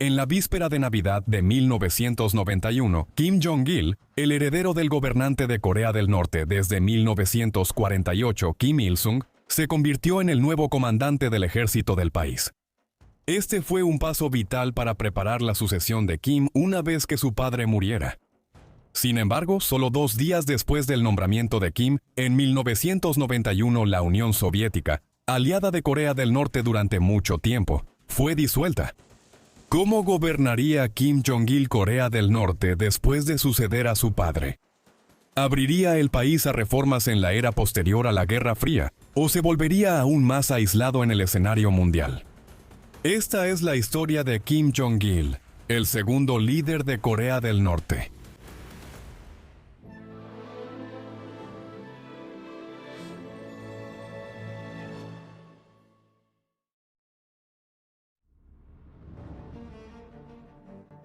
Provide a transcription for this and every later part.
En la víspera de Navidad de 1991, Kim Jong-il, el heredero del gobernante de Corea del Norte desde 1948, Kim Il-sung, se convirtió en el nuevo comandante del ejército del país. Este fue un paso vital para preparar la sucesión de Kim una vez que su padre muriera. Sin embargo, solo 2 días después del nombramiento de Kim, en 1991 la Unión Soviética, aliada de Corea del Norte durante mucho tiempo, fue disuelta. ¿Cómo gobernaría Kim Jong-il Corea del Norte después de suceder a su padre? ¿Abriría el país a reformas en la era posterior a la Guerra Fría o se volvería aún más aislado en el escenario mundial? Esta es la historia de Kim Jong-il, el segundo líder de Corea del Norte.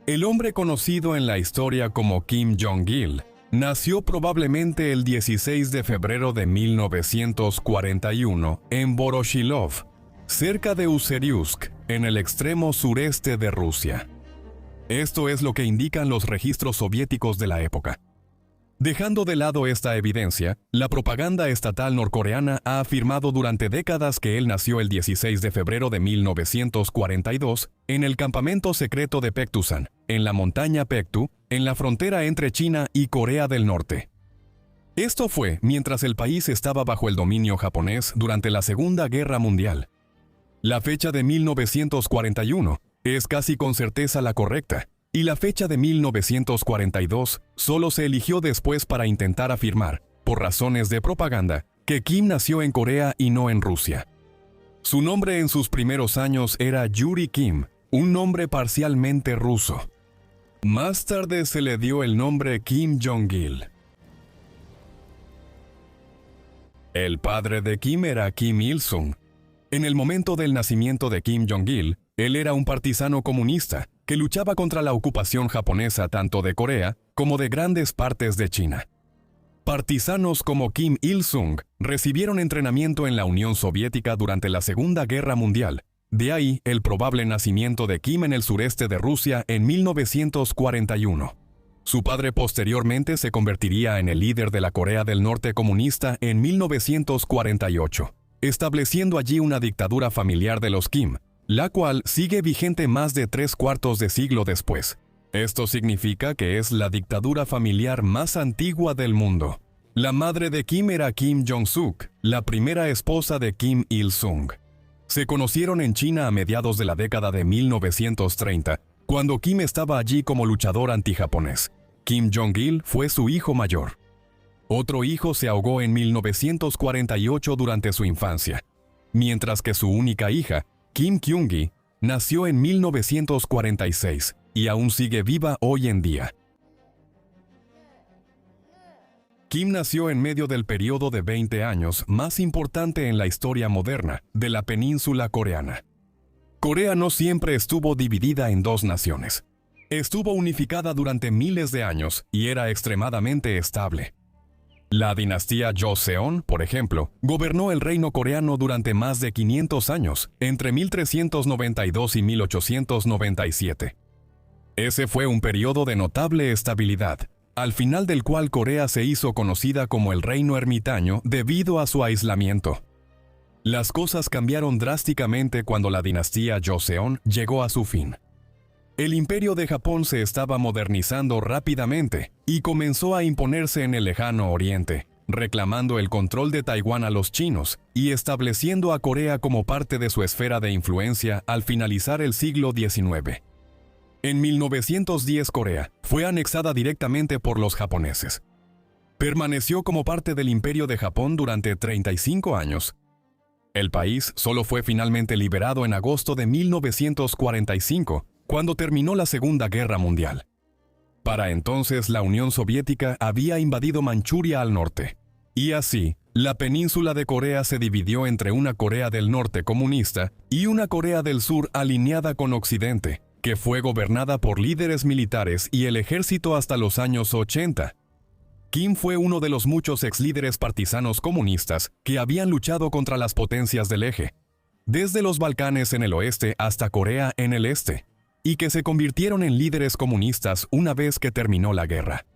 El hombre conocido en la historia como Kim Jong-il nació probablemente el 16 de febrero de 1941 en Voroshilov, cerca de Useriusk, en el extremo sureste de Rusia. Esto es lo que indican los registros soviéticos de la época. Dejando de lado esta evidencia, la propaganda estatal norcoreana ha afirmado durante décadas que él nació el 16 de febrero de 1942 en el campamento secreto de Pektusan, en la montaña Pektu, en la frontera entre China y Corea del Norte. Esto fue mientras el país estaba bajo el dominio japonés durante la Segunda Guerra Mundial. La fecha de 1941 es casi con certeza la correcta, y la fecha de 1942 solo se eligió después para intentar afirmar, por razones de propaganda, que Kim nació en Corea y no en Rusia. Su nombre en sus primeros años era Yuri Kim, un nombre parcialmente ruso. Más tarde se le dio el nombre Kim Jong-il. El padre de Kim era Kim Il-sung. En el momento del nacimiento de Kim Jong-il, él era un partisano comunista que luchaba contra la ocupación japonesa tanto de Corea como de grandes partes de China. Partisanos como Kim Il-sung recibieron entrenamiento en la Unión Soviética durante la Segunda Guerra Mundial. De ahí el probable nacimiento de Kim en el sureste de Rusia en 1941. Su padre posteriormente se convertiría en el líder de la Corea del Norte comunista en 1948, estableciendo allí una dictadura familiar de los Kim, la cual sigue vigente más de 3/4 de siglo después. Esto significa que es la dictadura familiar más antigua del mundo. La madre de Kim era Kim Jong-suk, la primera esposa de Kim Il-sung. Se conocieron en China a mediados de la década de 1930, cuando Kim estaba allí como luchador antijaponés. Kim Jong-il fue su hijo mayor. Otro hijo se ahogó en 1948 durante su infancia, mientras que su única hija, Kim Kyung-gi, nació en 1946 y aún sigue viva hoy en día. Kim nació en medio del periodo de 20 años más importante en la historia moderna de la península coreana. Corea no siempre estuvo dividida en 2 naciones. Estuvo unificada durante miles de años y era extremadamente estable. La dinastía Joseon, por ejemplo, gobernó el reino coreano durante más de 500 años, entre 1392 y 1897. Ese fue un periodo de notable estabilidad, al final del cual Corea se hizo conocida como el reino ermitaño debido a su aislamiento. Las cosas cambiaron drásticamente cuando la dinastía Joseon llegó a su fin. El imperio de Japón se estaba modernizando rápidamente y comenzó a imponerse en el lejano oriente, reclamando el control de Taiwán a los chinos y estableciendo a Corea como parte de su esfera de influencia al finalizar el siglo XIX. En 1910 Corea fue anexada directamente por los japoneses. Permaneció como parte del imperio de Japón durante 35 años. El país solo fue finalmente liberado en agosto de 1945, cuando terminó la Segunda Guerra Mundial. Para entonces la Unión Soviética había invadido Manchuria al norte, y así, la península de Corea se dividió entre una Corea del Norte comunista y una Corea del Sur alineada con Occidente, que fue gobernada por líderes militares y el ejército hasta los años 80. Kim fue uno de los muchos exlíderes partisanos comunistas que habían luchado contra las potencias del eje, desde los Balcanes en el oeste hasta Corea en el este, y que se convirtieron en líderes comunistas una vez que terminó la guerra.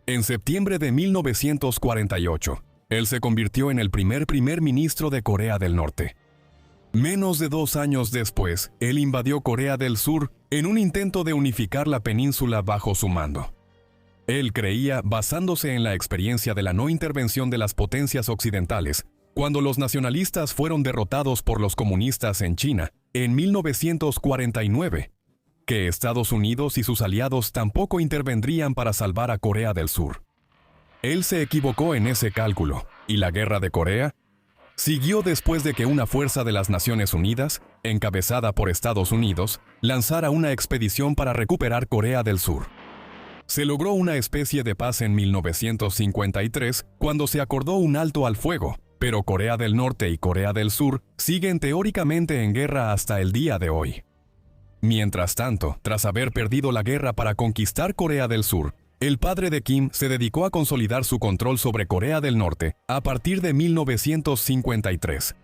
En septiembre de 1948, él se convirtió en el primer ministro de Corea del Norte. Menos de 2 años después, él invadió Corea del Sur en un intento de unificar la península bajo su mando. Él creía, basándose en la experiencia de la no intervención de las potencias occidentales, cuando los nacionalistas fueron derrotados por los comunistas en China en 1949, que Estados Unidos y sus aliados tampoco intervendrían para salvar a Corea del Sur. Él se equivocó en ese cálculo, y la Guerra de Corea siguió después de que una fuerza de las Naciones Unidas, encabezada por Estados Unidos, lanzara una expedición para recuperar Corea del Sur. Se logró una especie de paz en 1953 cuando se acordó un alto al fuego, pero Corea del Norte y Corea del Sur siguen teóricamente en guerra hasta el día de hoy. Mientras tanto, tras haber perdido la guerra para conquistar Corea del Sur, el padre de Kim se dedicó a consolidar su control sobre Corea del Norte a partir de 1953.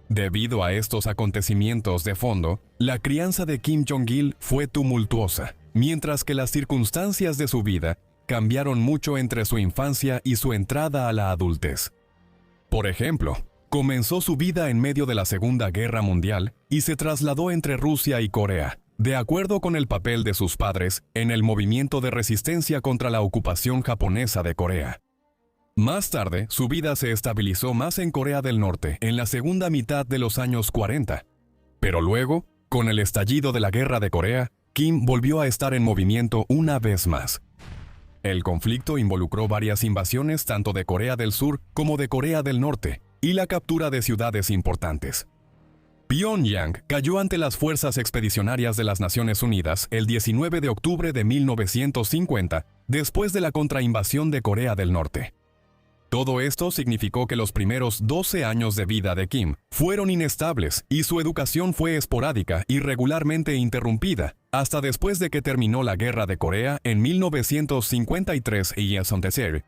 Debido a estos acontecimientos de fondo, la crianza de Kim Jong-il fue tumultuosa, mientras que las circunstancias de su vida cambiaron mucho entre su infancia y su entrada a la adultez. Por ejemplo, comenzó su vida en medio de la Segunda Guerra Mundial y se trasladó entre Rusia y Corea, de acuerdo con el papel de sus padres en el movimiento de resistencia contra la ocupación japonesa de Corea. Más tarde, su vida se estabilizó más en Corea del Norte en la segunda mitad de los años 40. Pero luego, con el estallido de la Guerra de Corea, Kim volvió a estar en movimiento una vez más. El conflicto involucró varias invasiones tanto de Corea del Sur como de Corea del Norte y la captura de ciudades importantes. Pyongyang cayó ante las fuerzas expedicionarias de las Naciones Unidas el 19 de octubre de 1950, después de la contrainvasión de Corea del Norte. Todo esto significó que los primeros 12 años de vida de Kim fueron inestables y su educación fue esporádica y regularmente interrumpida, hasta después de que terminó la Guerra de Corea en 1953 y entonces.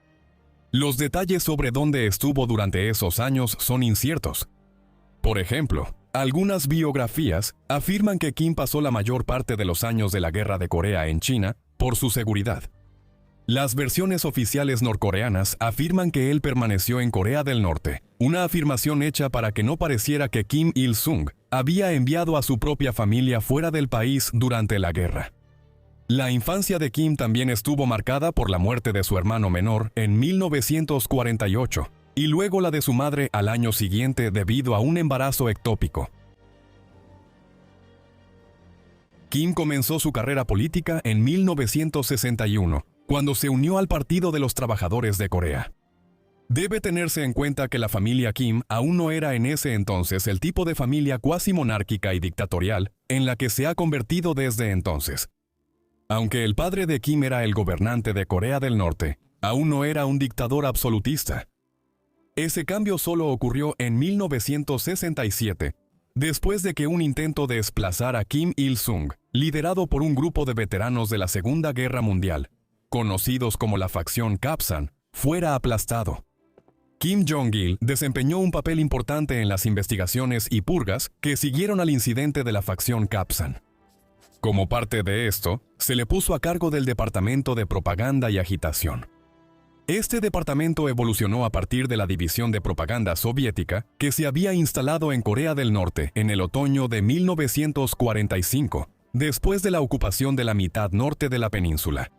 Los detalles sobre dónde estuvo durante esos años son inciertos. Por ejemplo, algunas biografías afirman que Kim pasó la mayor parte de los años de la Guerra de Corea en China por su seguridad. Las versiones oficiales norcoreanas afirman que él permaneció en Corea del Norte, una afirmación hecha para que no pareciera que Kim Il-sung había enviado a su propia familia fuera del país durante la guerra. La infancia de Kim también estuvo marcada por la muerte de su hermano menor en 1948 y luego la de su madre al año siguiente debido a un embarazo ectópico. Kim comenzó su carrera política en 1961, cuando se unió al Partido de los Trabajadores de Corea. Debe tenerse en cuenta que la familia Kim aún no era en ese entonces el tipo de familia cuasi monárquica y dictatorial en la que se ha convertido desde entonces. Aunque el padre de Kim era el gobernante de Corea del Norte, aún no era un dictador absolutista. Ese cambio solo ocurrió en 1967, después de que un intento de desplazar a Kim Il-sung, liderado por un grupo de veteranos de la Segunda Guerra Mundial, conocidos como la facción Kapsan, fuera aplastado. Kim Jong-il desempeñó un papel importante en las investigaciones y purgas que siguieron al incidente de la facción Kapsan. Como parte de esto, se le puso a cargo del Departamento de Propaganda y Agitación. Este departamento evolucionó a partir de la División de Propaganda Soviética que se había instalado en Corea del Norte en el otoño de 1945, después de la ocupación de la mitad norte de la península.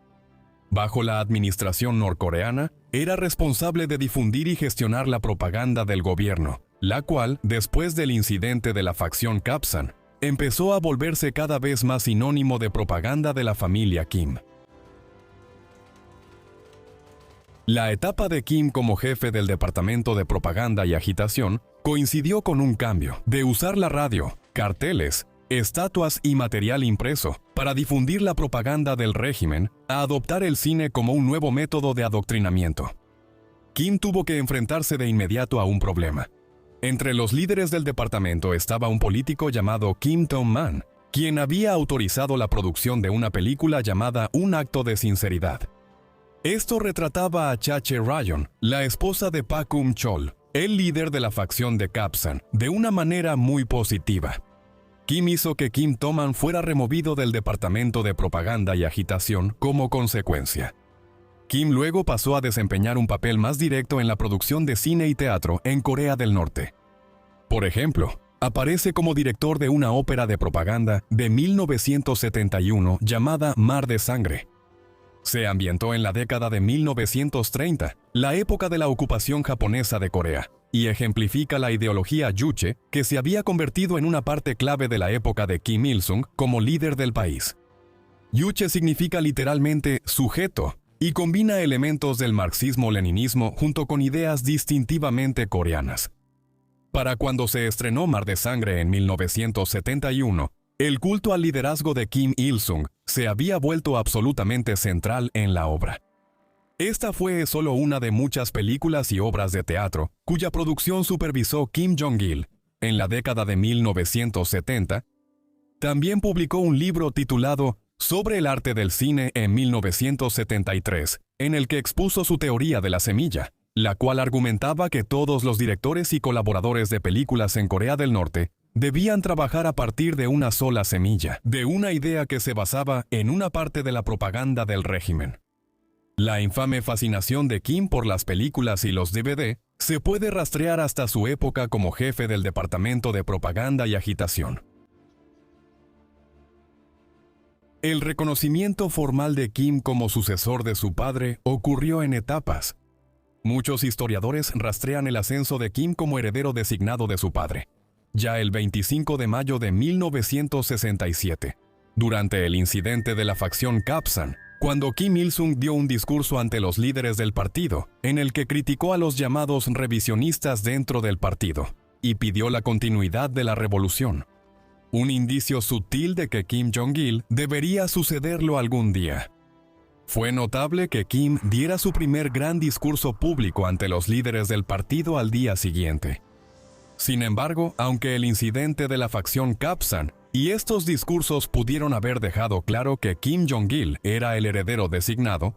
Bajo la administración norcoreana, era responsable de difundir y gestionar la propaganda del gobierno, la cual, después del incidente de la facción Kapsan, empezó a volverse cada vez más sinónimo de propaganda de la familia Kim. La etapa de Kim como jefe del Departamento de Propaganda y Agitación coincidió con un cambio de usar la radio, carteles, estatuas y material impreso para difundir la propaganda del régimen a adoptar el cine como un nuevo método de adoctrinamiento. Kim tuvo que enfrentarse de inmediato a un problema. Entre los líderes del departamento estaba un político llamado Kim Dong-man, quien había autorizado la producción de una película llamada Un acto de sinceridad. Esto retrataba a Cha Che-rayon, la esposa de Pak Um-chol, el líder de la facción de Kapsan, de una manera muy positiva. Kim hizo que Kim To-man fuera removido del Departamento de Propaganda y Agitación como consecuencia. Kim luego pasó a desempeñar un papel más directo en la producción de cine y teatro en Corea del Norte. Por ejemplo, aparece como director de una ópera de propaganda de 1971 llamada Mar de Sangre. Se ambientó en la década de 1930, la época de la ocupación japonesa de Corea, y ejemplifica la ideología Juche, que se había convertido en una parte clave de la época de Kim Il-sung como líder del país. Juche significa literalmente sujeto, y combina elementos del marxismo-leninismo junto con ideas distintivamente coreanas. Para cuando se estrenó Mar de Sangre en 1971, el culto al liderazgo de Kim Il-sung se había vuelto absolutamente central en la obra. Esta fue solo una de muchas películas y obras de teatro cuya producción supervisó Kim Jong-il en la década de 1970. También publicó un libro titulado Sobre el arte del cine en 1973, en el que expuso su teoría de la semilla, la cual argumentaba que todos los directores y colaboradores de películas en Corea del Norte debían trabajar a partir de una sola semilla, de una idea que se basaba en una parte de la propaganda del régimen. La infame fascinación de Kim por las películas y los DVD se puede rastrear hasta su época como jefe del Departamento de Propaganda y Agitación. El reconocimiento formal de Kim como sucesor de su padre ocurrió en etapas. Muchos historiadores rastrean el ascenso de Kim como heredero designado de su padre, ya el 25 de mayo de 1967, durante el incidente de la facción Kapsan, cuando Kim Il-sung dio un discurso ante los líderes del partido, en el que criticó a los llamados revisionistas dentro del partido, y pidió la continuidad de la revolución. Un indicio sutil de que Kim Jong-il debería sucederlo algún día. Fue notable que Kim diera su primer gran discurso público ante los líderes del partido al día siguiente. Sin embargo, aunque el incidente de la facción Kapsan y estos discursos pudieron haber dejado claro que Kim Jong-il era el heredero designado,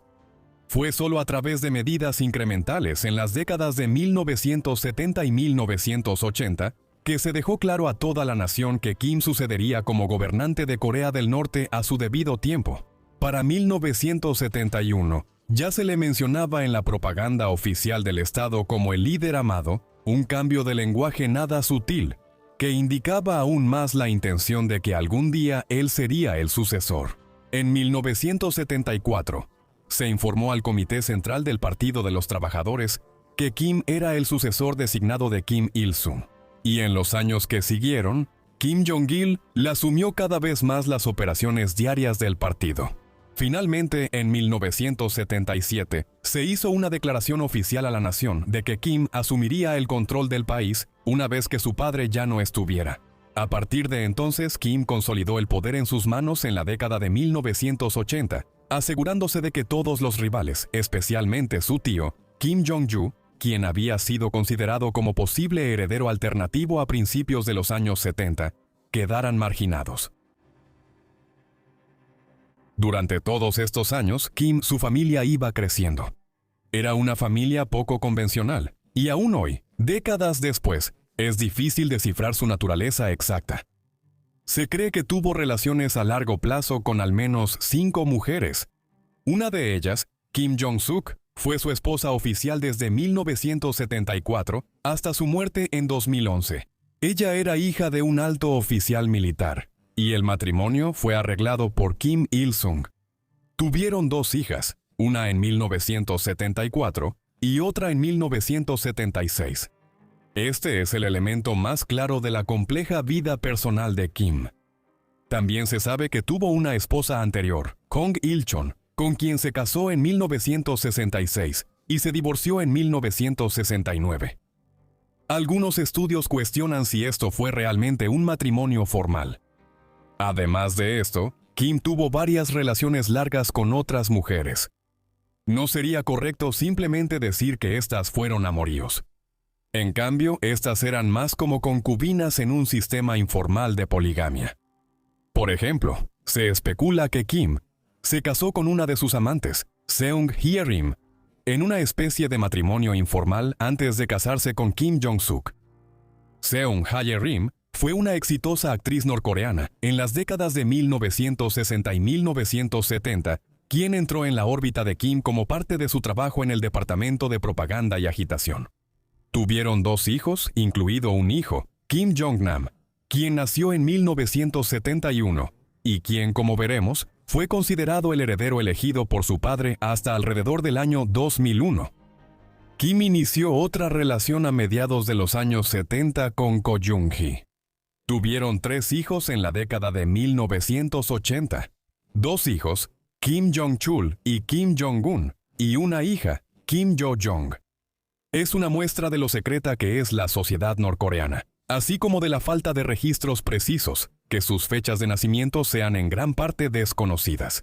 fue solo a través de medidas incrementales en las décadas de 1970 y 1980 que se dejó claro a toda la nación que Kim sucedería como gobernante de Corea del Norte a su debido tiempo. Para 1971, ya se le mencionaba en la propaganda oficial del Estado como el líder amado, un cambio de lenguaje nada sutil, que indicaba aún más la intención de que algún día él sería el sucesor. En 1974, se informó al Comité Central del Partido de los Trabajadores que Kim era el sucesor designado de Kim Il-sung. Y en los años que siguieron, Kim Jong-il le asumió cada vez más las operaciones diarias del partido. Finalmente, en 1977, se hizo una declaración oficial a la nación de que Kim asumiría el control del país una vez que su padre ya no estuviera. A partir de entonces, Kim consolidó el poder en sus manos en la década de 1980, asegurándose de que todos los rivales, especialmente su tío, Kim Jong-ju, quien había sido considerado como posible heredero alternativo a principios de los años 70, quedaran marginados. Durante todos estos años, su familia iba creciendo. Era una familia poco convencional, y aún hoy, décadas después, es difícil descifrar su naturaleza exacta. Se cree que tuvo relaciones a largo plazo con al menos 5 mujeres. Una de ellas, Kim Jong-suk, fue su esposa oficial desde 1974 hasta su muerte en 2011. Ella era hija de un alto oficial militar, y el matrimonio fue arreglado por Kim Il-sung. Tuvieron 2 hijas, una en 1974 y otra en 1976. Este es el elemento más claro de la compleja vida personal de Kim. También se sabe que tuvo una esposa anterior, Kong Il-chon, con quien se casó en 1966 y se divorció en 1969. Algunos estudios cuestionan si esto fue realmente un matrimonio formal. Además de esto, Kim tuvo varias relaciones largas con otras mujeres. No sería correcto simplemente decir que estas fueron amoríos. En cambio, estas eran más como concubinas en un sistema informal de poligamia. Por ejemplo, se especula que Kim se casó con una de sus amantes, Seung Hye-rim, en una especie de matrimonio informal antes de casarse con Kim Jong-suk. Seung Hye-rim fue una exitosa actriz norcoreana en las décadas de 1960 y 1970, quien entró en la órbita de Kim como parte de su trabajo en el Departamento de Propaganda y Agitación. Tuvieron 2 hijos, incluido un hijo, Kim Jong-nam, quien nació en 1971, y quien, como veremos, fue considerado el heredero elegido por su padre hasta alrededor del año 2001. Kim inició otra relación a mediados de los años 70 con Ko Jung-hee. Tuvieron 3 hijos en la década de 1980. 2 hijos, Kim Jong-chul y Kim Jong-un, y una hija, Kim Yo-jong. Es una muestra de lo secreta que es la sociedad norcoreana, así como de la falta de registros precisos, que sus fechas de nacimiento sean en gran parte desconocidas.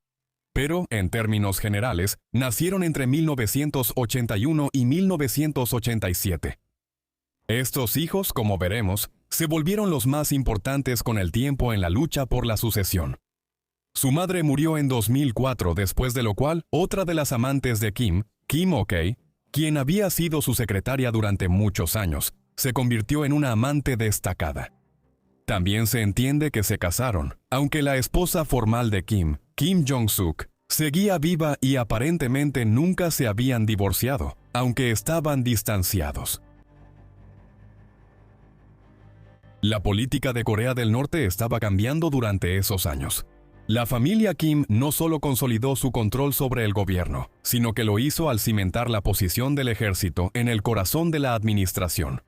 Pero, en términos generales, nacieron entre 1981 y 1987. Estos hijos, como veremos, se volvieron los más importantes con el tiempo en la lucha por la sucesión. Su madre murió en 2004, después de lo cual, otra de las amantes de Kim, Kim Ok-hee, quien había sido su secretaria durante muchos años, se convirtió en una amante destacada. También se entiende que se casaron, aunque la esposa formal de Kim, Kim Jong-suk, seguía viva y aparentemente nunca se habían divorciado, aunque estaban distanciados. La política de Corea del Norte estaba cambiando durante esos años. La familia Kim no solo consolidó su control sobre el gobierno, sino que lo hizo al cimentar la posición del ejército en el corazón de la administración.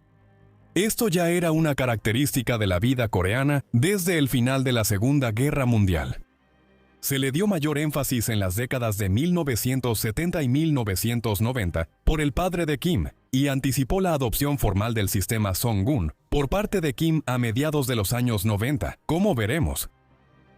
Esto ya era una característica de la vida coreana desde el final de la Segunda Guerra Mundial. Se le dio mayor énfasis en las décadas de 1970 y 1990 por el padre de Kim, y anticipó la adopción formal del sistema Songun por parte de Kim a mediados de los años 90, como veremos.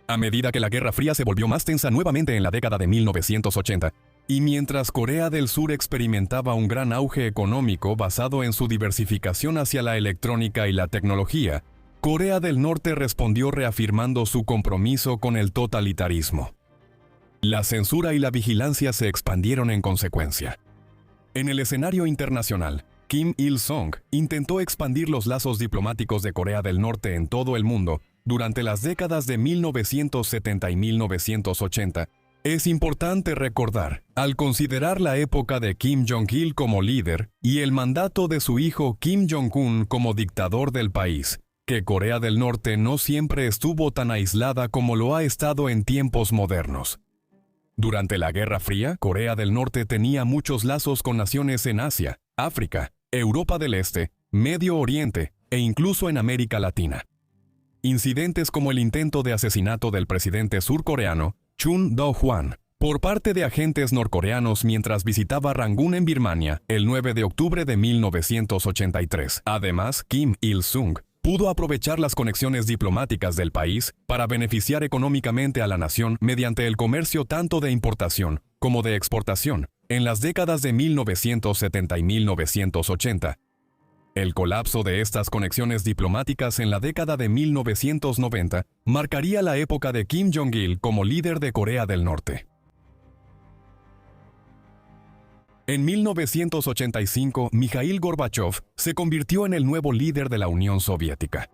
A medida que la Guerra Fría se volvió más tensa nuevamente en la década de 1980, y mientras Corea del Sur experimentaba un gran auge económico basado en su diversificación hacia la electrónica y la tecnología, Corea del Norte respondió reafirmando su compromiso con el totalitarismo. La censura y la vigilancia se expandieron en consecuencia. En el escenario internacional, Kim Il-sung intentó expandir los lazos diplomáticos de Corea del Norte en todo el mundo durante las décadas de 1970 y 1980. Es importante recordar, al considerar la época de Kim Jong-il como líder y el mandato de su hijo Kim Jong-un como dictador del país, que Corea del Norte no siempre estuvo tan aislada como lo ha estado en tiempos modernos. Durante la Guerra Fría, Corea del Norte tenía muchos lazos con naciones en Asia, África, Europa del Este, Medio Oriente e incluso en América Latina. Incidentes como el intento de asesinato del presidente surcoreano, Chun Do-hwan, por parte de agentes norcoreanos mientras visitaba Rangún en Birmania el 9 de octubre de 1983. Además, Kim Il-sung pudo aprovechar las conexiones diplomáticas del país para beneficiar económicamente a la nación mediante el comercio tanto de importación como de exportación en las décadas de 1970 y 1980. El colapso de estas conexiones diplomáticas en la década de 1990 marcaría la época de Kim Jong-il como líder de Corea del Norte. En 1985, Mikhail Gorbachev se convirtió en el nuevo líder de la Unión Soviética.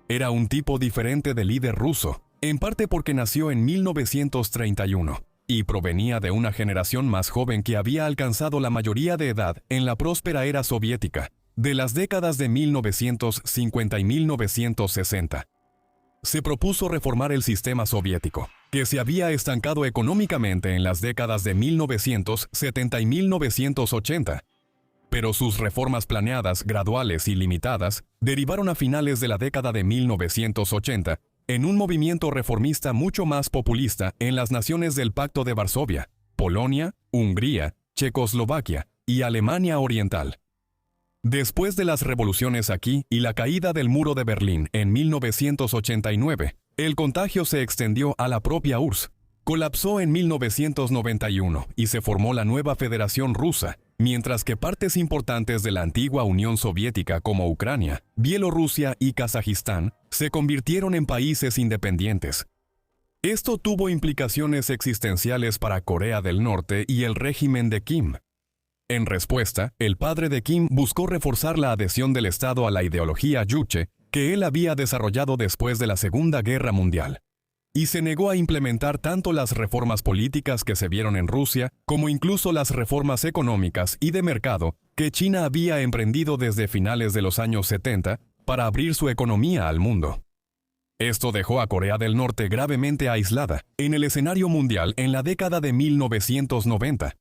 Era un tipo diferente de líder ruso, en parte porque nació en 1931 y provenía de una generación más joven que había alcanzado la mayoría de edad en la próspera era soviética, de las décadas de 1950 y 1960. Se propuso reformar el sistema soviético, que se había estancado económicamente en las décadas de 1970 y 1980. Pero sus reformas planeadas, graduales y limitadas, derivaron a finales de la década de 1980 en un movimiento reformista mucho más populista en las naciones del Pacto de Varsovia, Polonia, Hungría, Checoslovaquia y Alemania Oriental. Después de las revoluciones aquí y la caída del muro de Berlín en 1989, el contagio se extendió a la propia URSS. Colapsó en 1991 y se formó la nueva Federación Rusa, mientras que partes importantes de la antigua Unión Soviética como Ucrania, Bielorrusia y Kazajistán se convirtieron en países independientes. Esto tuvo implicaciones existenciales para Corea del Norte y el régimen de Kim. En respuesta, el padre de Kim buscó reforzar la adhesión del Estado a la ideología Juche que él había desarrollado después de la Segunda Guerra Mundial, y se negó a implementar tanto las reformas políticas que se vieron en Rusia, como incluso las reformas económicas y de mercado que China había emprendido desde finales de los años 70 para abrir su economía al mundo. Esto dejó a Corea del Norte gravemente aislada en el escenario mundial en la década de 1990.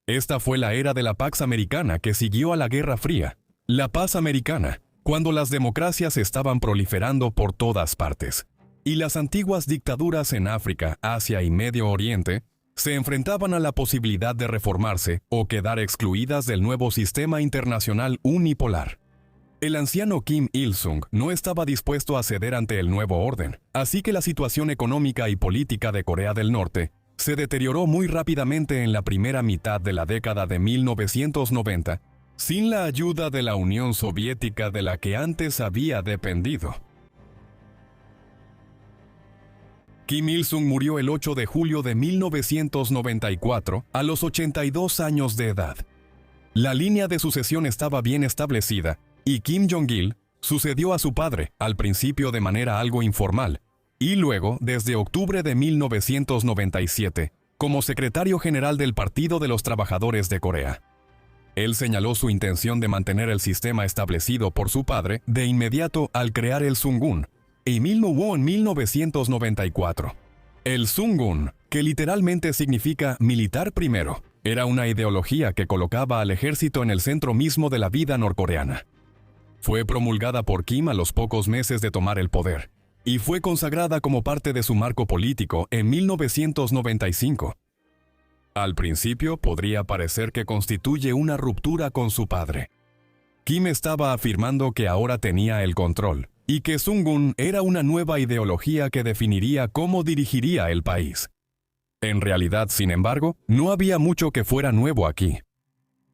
Esta fue la era de la Pax Americana que siguió a la Guerra Fría, la paz americana, cuando las democracias estaban proliferando por todas partes, y las antiguas dictaduras en África, Asia y Medio Oriente se enfrentaban a la posibilidad de reformarse o quedar excluidas del nuevo sistema internacional unipolar. El anciano Kim Il-sung no estaba dispuesto a ceder ante el nuevo orden, así que la situación económica y política de Corea del Norte se deterioró muy rápidamente en la primera mitad de la década de 1990, sin la ayuda de la Unión Soviética de la que antes había dependido. Kim Il-sung murió el 8 de julio de 1994 a los 82 años de edad. La línea de sucesión estaba bien establecida y Kim Jong-il sucedió a su padre, al principio de manera algo informal, y luego desde octubre de 1997, como secretario general del Partido de los Trabajadores de Corea. Él señaló su intención de mantener el sistema establecido por su padre de inmediato al crear el Sungun, en 1994. El Sungun, que literalmente significa militar primero, era una ideología que colocaba al ejército en el centro mismo de la vida norcoreana. Fue promulgada por Kim a los pocos meses de tomar el poder, y fue consagrada como parte de su marco político en 1995. Al principio podría parecer que constituye una ruptura con su padre. Kim estaba afirmando que ahora tenía el control, y que Sungun era una nueva ideología que definiría cómo dirigiría el país. En realidad, sin embargo, no había mucho que fuera nuevo aquí.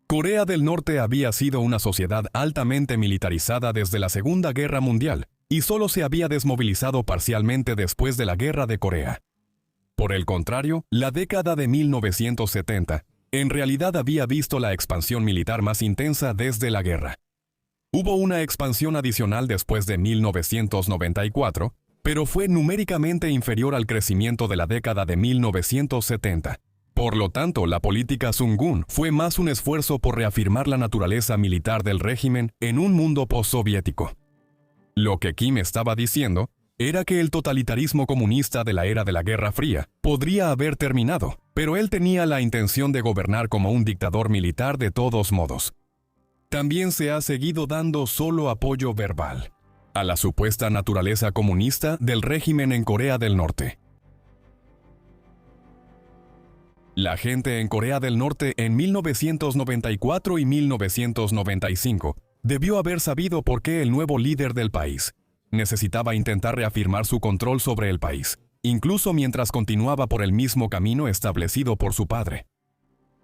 Corea del Norte había sido una sociedad altamente militarizada desde la Segunda Guerra Mundial y solo se había desmovilizado parcialmente después de la Guerra de Corea. Por el contrario, la década de 1970 en realidad había visto la expansión militar más intensa desde la guerra. Hubo una expansión adicional después de 1994, pero fue numéricamente inferior al crecimiento de la década de 1970. Por lo tanto, la política Sungun fue más un esfuerzo por reafirmar la naturaleza militar del régimen en un mundo postsoviético. Lo que Kim estaba diciendo era que el totalitarismo comunista de la era de la Guerra Fría podría haber terminado, pero él tenía la intención de gobernar como un dictador militar de todos modos. También se ha seguido dando solo apoyo verbal a la supuesta naturaleza comunista del régimen en Corea del Norte. La gente en Corea del Norte en 1994 y 1995 debió haber sabido por qué el nuevo líder del país necesitaba intentar reafirmar su control sobre el país, incluso mientras continuaba por el mismo camino establecido por su padre.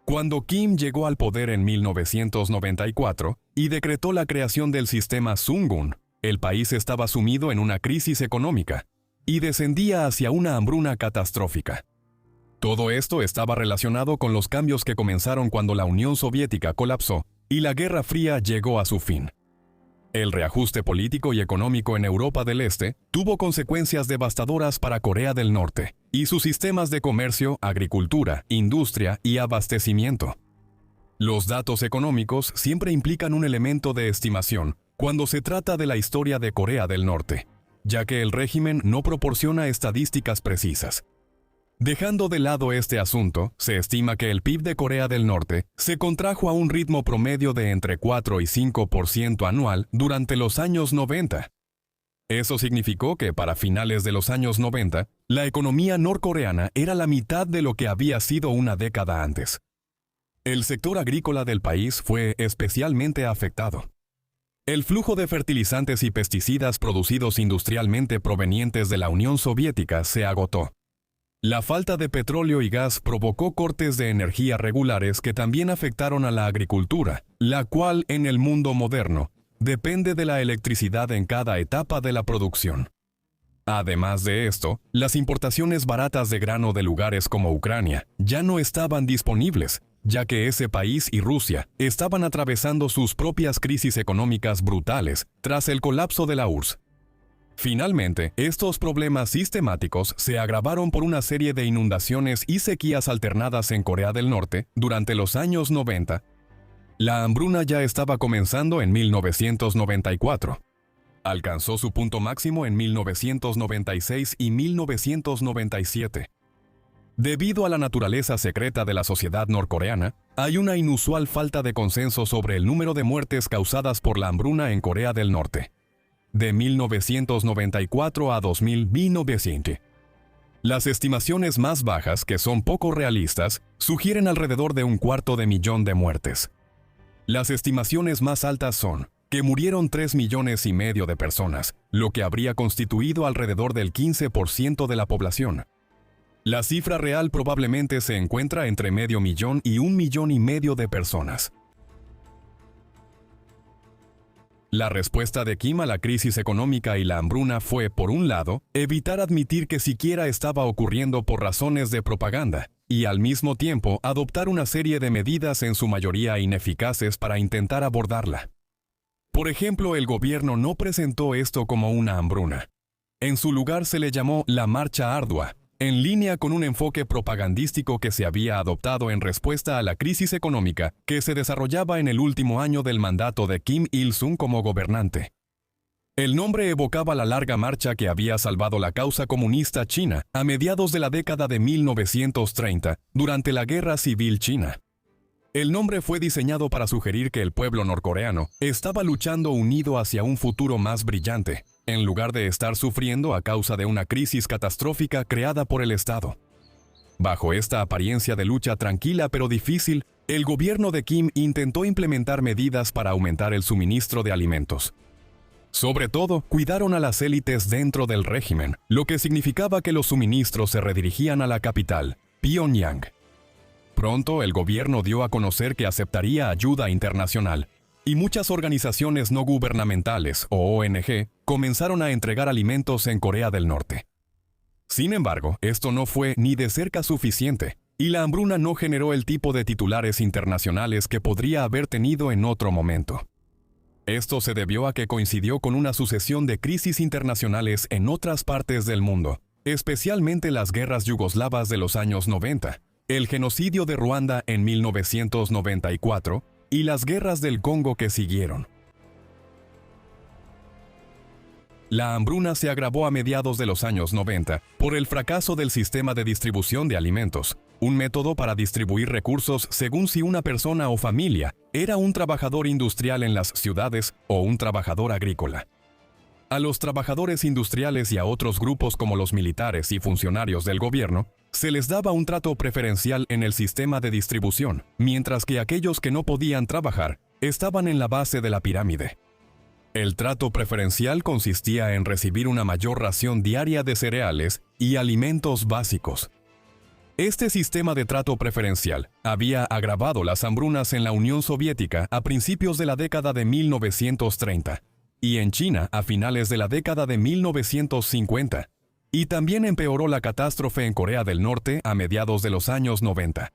Cuando Kim llegó al poder en 1994 y decretó la creación del sistema Sungun, el país estaba sumido en una crisis económica y descendía hacia una hambruna catastrófica. Todo esto estaba relacionado con los cambios que comenzaron cuando la Unión Soviética colapsó y la Guerra Fría llegó a su fin. El reajuste político y económico en Europa del Este tuvo consecuencias devastadoras para Corea del Norte y sus sistemas de comercio, agricultura, industria y abastecimiento. Los datos económicos siempre implican un elemento de estimación cuando se trata de la historia de Corea del Norte, ya que el régimen no proporciona estadísticas precisas. Dejando de lado este asunto, se estima que el PIB de Corea del Norte se contrajo a un ritmo promedio de entre 4 y 5% anual durante los años 90. Eso significó que para finales de los años 90, la economía norcoreana era la mitad de lo que había sido una década antes. El sector agrícola del país fue especialmente afectado. El flujo de fertilizantes y pesticidas producidos industrialmente provenientes de la Unión Soviética se agotó. La falta de petróleo y gas provocó cortes de energía regulares que también afectaron a la agricultura, la cual en el mundo moderno depende de la electricidad en cada etapa de la producción. Además de esto, las importaciones baratas de grano de lugares como Ucrania ya no estaban disponibles ya que ese país y Rusia estaban atravesando sus propias crisis económicas brutales tras el colapso de la URSS. Finalmente, estos problemas sistemáticos se agravaron por una serie de inundaciones y sequías alternadas en Corea del Norte durante los años 90. La hambruna ya estaba comenzando en 1994. Alcanzó su punto máximo en 1996 y 1997. Debido a la naturaleza secreta de la sociedad norcoreana, hay una inusual falta de consenso sobre el número de muertes causadas por la hambruna en Corea del Norte. De 1994 a 2019. Las estimaciones más bajas, que son poco realistas, sugieren alrededor de 250.000 de muertes. Las estimaciones más altas son que murieron 3,5 millones de personas, lo que habría constituido alrededor del 15% de la población. La cifra real probablemente se encuentra entre 500,000 y 1,5 millones de personas. La respuesta de Kim a la crisis económica y la hambruna fue, por un lado, evitar admitir que siquiera estaba ocurriendo por razones de propaganda, y al mismo tiempo adoptar una serie de medidas en su mayoría ineficaces para intentar abordarla. Por ejemplo, el gobierno no presentó esto como una hambruna. En su lugar se le llamó la Marcha Ardua, en línea con un enfoque propagandístico que se había adoptado en respuesta a la crisis económica que se desarrollaba en el último año del mandato de Kim Il-sung como gobernante. El nombre evocaba la larga marcha que había salvado la causa comunista china a mediados de la década de 1930, durante la Guerra Civil China. El nombre fue diseñado para sugerir que el pueblo norcoreano estaba luchando unido hacia un futuro más brillante, en lugar de estar sufriendo a causa de una crisis catastrófica creada por el Estado. Bajo esta apariencia de lucha tranquila pero difícil, el gobierno de Kim intentó implementar medidas para aumentar el suministro de alimentos. Sobre todo, cuidaron a las élites dentro del régimen, lo que significaba que los suministros se redirigían a la capital, Pyongyang. Pronto el gobierno dio a conocer que aceptaría ayuda internacional, y muchas organizaciones no gubernamentales, o ONG, comenzaron a entregar alimentos en Corea del Norte. Sin embargo, esto no fue ni de cerca suficiente, y la hambruna no generó el tipo de titulares internacionales que podría haber tenido en otro momento. Esto se debió a que coincidió con una sucesión de crisis internacionales en otras partes del mundo, especialmente las guerras yugoslavas de los años 90, el genocidio de Ruanda en 1994 y las guerras del Congo que siguieron. La hambruna se agravó a mediados de los años 90 por el fracaso del sistema de distribución de alimentos, un método para distribuir recursos según si una persona o familia era un trabajador industrial en las ciudades o un trabajador agrícola. A los trabajadores industriales y a otros grupos como los militares y funcionarios del gobierno, se les daba un trato preferencial en el sistema de distribución, mientras que aquellos que no podían trabajar estaban en la base de la pirámide. El trato preferencial consistía en recibir una mayor ración diaria de cereales y alimentos básicos. Este sistema de trato preferencial había agravado las hambrunas en la Unión Soviética a principios de la década de 1930 y en China a finales de la década de 1950, y también empeoró la catástrofe en Corea del Norte a mediados de los años 90.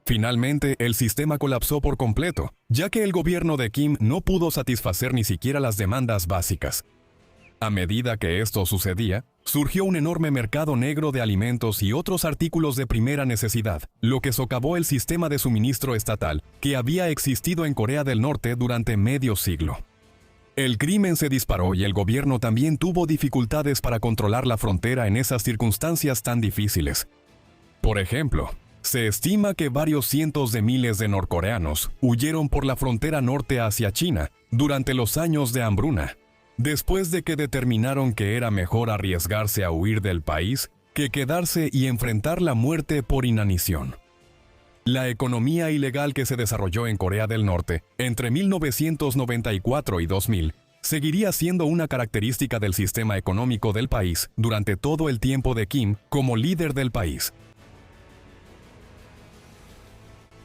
Finalmente, el sistema colapsó por completo, ya que el gobierno de Kim no pudo satisfacer ni siquiera las demandas básicas. A medida que esto sucedía, surgió un enorme mercado negro de alimentos y otros artículos de primera necesidad, lo que socavó el sistema de suministro estatal que había existido en Corea del Norte durante medio siglo. El crimen se disparó y el gobierno también tuvo dificultades para controlar la frontera en esas circunstancias tan difíciles. Por ejemplo, se estima que varios cientos de miles de norcoreanos huyeron por la frontera norte hacia China durante los años de hambruna, después de que determinaron que era mejor arriesgarse a huir del país que quedarse y enfrentar la muerte por inanición. La economía ilegal que se desarrolló en Corea del Norte entre 1994 y 2000 seguiría siendo una característica del sistema económico del país durante todo el tiempo de Kim como líder del país.